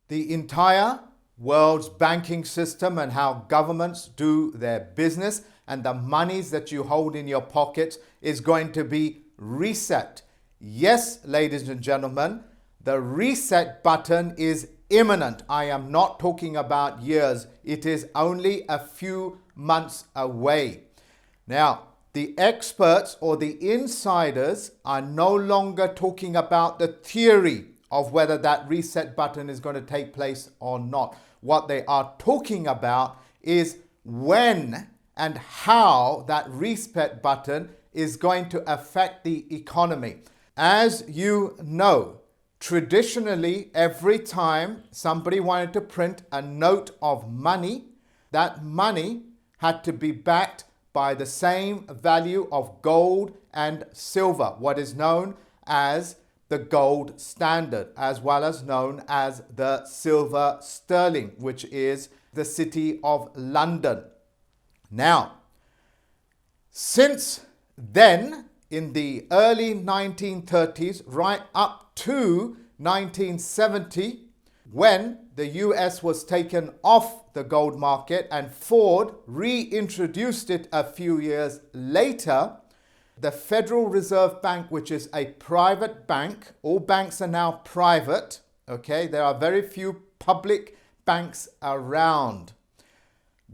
the entire world's banking system and how governments do their business, and the monies that you hold in your pockets is going to be reset. Yes, ladies and gentlemen, the reset button is imminent. I am not talking about years. It is only a few months away. Now, the experts or the insiders are no longer talking about the theory of whether that reset button is going to take place or not. What they are talking about is when and how that reset button is going to affect the economy. As you know, traditionally, every time somebody wanted to print a note of money, that money had to be backed by the same value of gold and silver, what is known as the gold standard, as well as known as the silver sterling, which is the city of London. Now, since then, in the early 1930s, right up to 1970, when the US was taken off the gold market and Ford reintroduced it a few years later, the Federal Reserve Bank, which is a private bank, all banks are now private, okay? There are very few public banks around.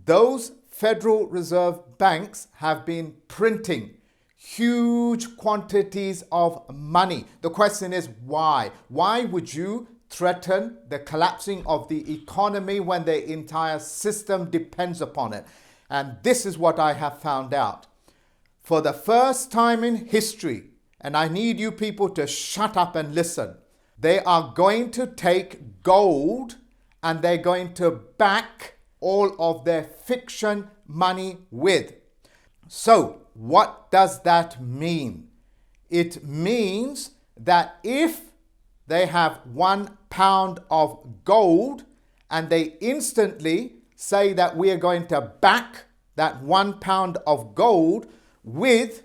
Those Federal Reserve banks have been printing huge quantities of money. The question is why? Why would you threaten the collapsing of the economy when the entire system depends upon it? And this is what I have found out. For the first time in history, and I need you people to shut up and listen, they are going to take gold and they're going to back all of their fiction money with. So, what does that mean? It means that if they have 1 pound of gold and they instantly say that we are going to back that 1 pound of gold with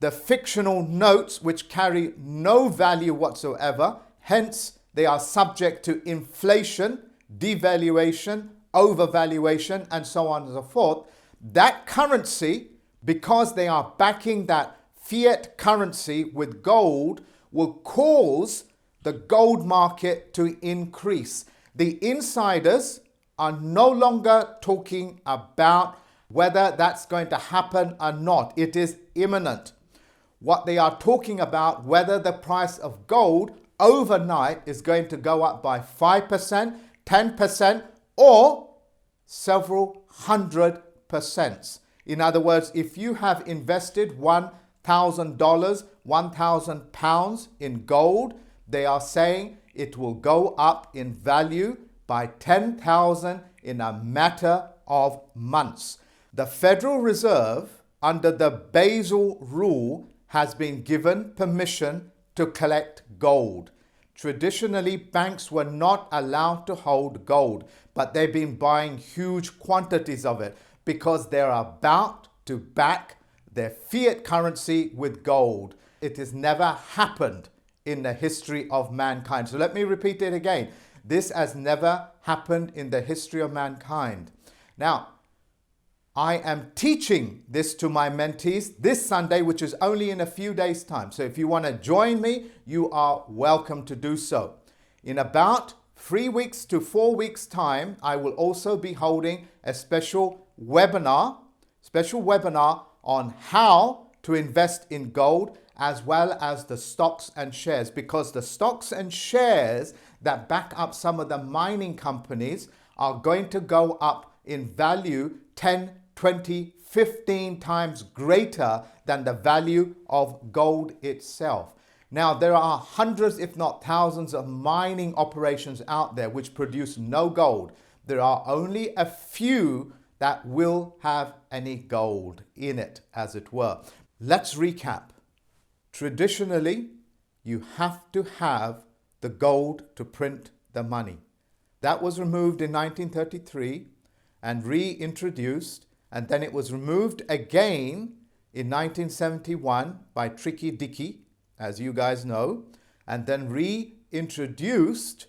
the fictional notes which carry no value whatsoever, hence they are subject to inflation, devaluation, overvaluation, and so on and so forth. That currency, because they are backing that fiat currency with gold, will cause the gold market to increase. The insiders are no longer talking about whether that's going to happen or not. It is imminent. What they are talking about, whether the price of gold overnight is going to go up by 5%, 10%, or several 100%. In other words, if you have invested $1,000, 1,000 pounds in gold, they are saying it will go up in value by 10,000 in a matter of months. The Federal Reserve, under the Basel rule, has been given permission to collect gold. Traditionally, banks were not allowed to hold gold, but they've been buying huge quantities of it because they're about to back their fiat currency with gold. It has never happened in the history of mankind. So let me repeat it again. This has never happened in the history of mankind. Now, I am teaching this to my mentees this Sunday, which is only in a few days' time. So if you want to join me, you are welcome to do so. In about 3 weeks to 4 weeks' time, I will also be holding a special webinar on how to invest in gold as well as the stocks and shares, because the stocks and shares that back up some of the mining companies are going to go up in value 10, 20, 15 times greater than the value of gold itself. Now, there are hundreds, if not thousands, of mining operations out there which produce no gold. There are only a few that will have any gold in it, as it were. Let's recap. Traditionally, you have to have the gold to print the money. That was removed in 1933 and reintroduced, and then it was removed again in 1971 by Tricky Dicky, as you guys know, and then reintroduced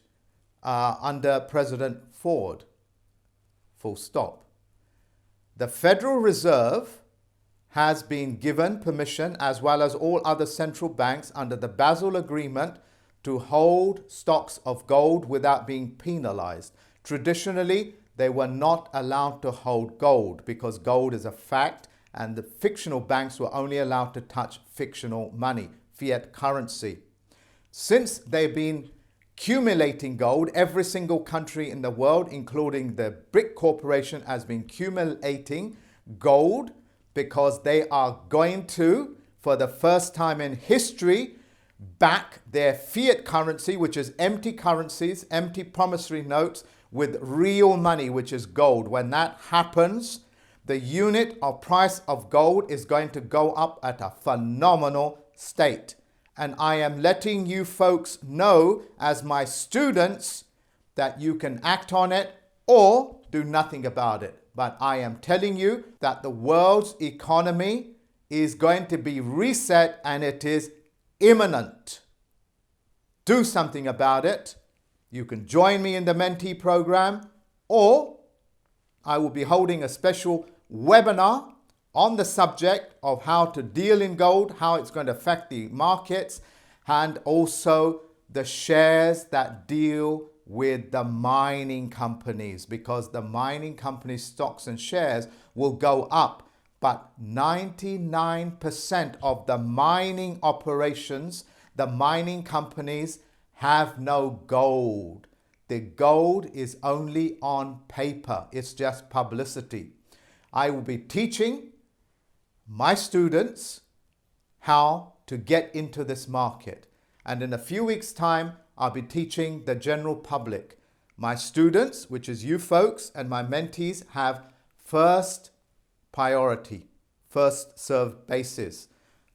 under President Ford. Full stop. The Federal Reserve has been given permission, as well as all other central banks under the Basel Agreement, to hold stocks of gold without being penalized. Traditionally, they were not allowed to hold gold because gold is a fact, and the fictional banks were only allowed to touch fictional money, fiat currency. Since they've been accumulating gold, every single country in the world, including the BRIC Corporation, has been accumulating gold because they are going to, for the first time in history, back their fiat currency, which is empty currencies, empty promissory notes, with real money, which is gold. When that happens, the unit of price of gold is going to go up at a phenomenal state. And I am letting you folks know, as my students, that you can act on it or do nothing about it. But I am telling you that the world's economy is going to be reset, and it is imminent. Do something about it. You can join me in the mentee program, or I will be holding a special webinar on the subject of how to deal in gold, how it's going to affect the markets, and also the shares that deal with the mining companies, because the mining companies' stocks and shares will go up. But 99% of the mining operations, the mining companies, have no gold. The gold is only on paper. It's just publicity. I will be teaching my students how to get into this market. And in a few weeks' time, I'll be teaching the general public. My students, which is you folks, and my mentees have first priority, first served basis.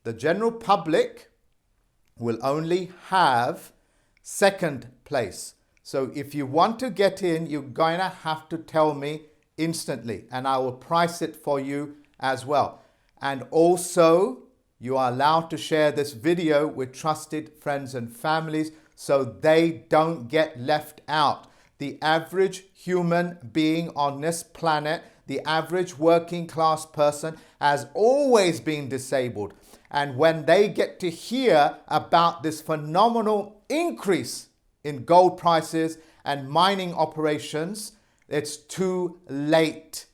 The general public will only have second place. So if you want to get in, you're going to have to tell me instantly, and I will price it for you as well. And also, you are allowed to share this video with trusted friends and families so they don't get left out. The average human being on this planet, the average working class person, has always been disabled. And when they get to hear about this phenomenal increase in gold prices and mining operations, it's too late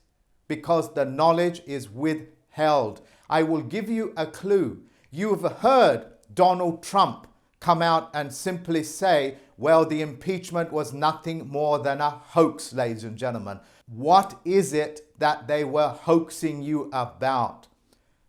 because the knowledge is withheld. I will give you a clue. You have heard Donald Trump come out and simply say, well, the impeachment was nothing more than a hoax, ladies and gentlemen. What is it that they were hoaxing you about?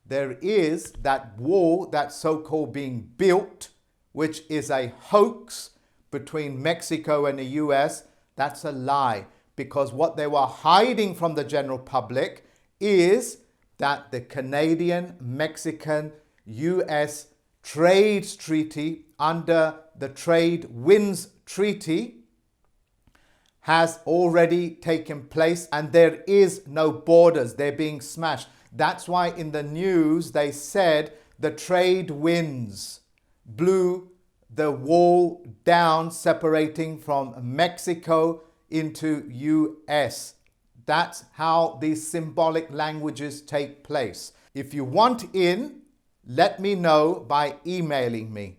There is that wall that's so-called being built, which is a hoax between Mexico and the US. That's a lie, because what they were hiding from the general public is that the Canadian-Mexican-US trade treaty under the Trade Winds Treaty has already taken place, and there is no borders. They're being smashed. That's why in the news they said the trade winds blew the wall down separating from Mexico into US. That's how these symbolic languages take place. If you want in, let me know by emailing me.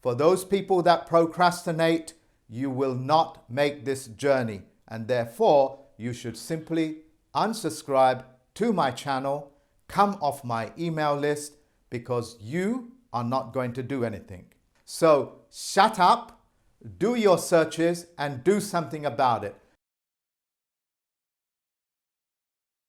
For those people that procrastinate, you will not make this journey, and therefore you should simply unsubscribe to my channel, come off my email list, because you are not going to do anything. So shut up, do your searches, and do something about it.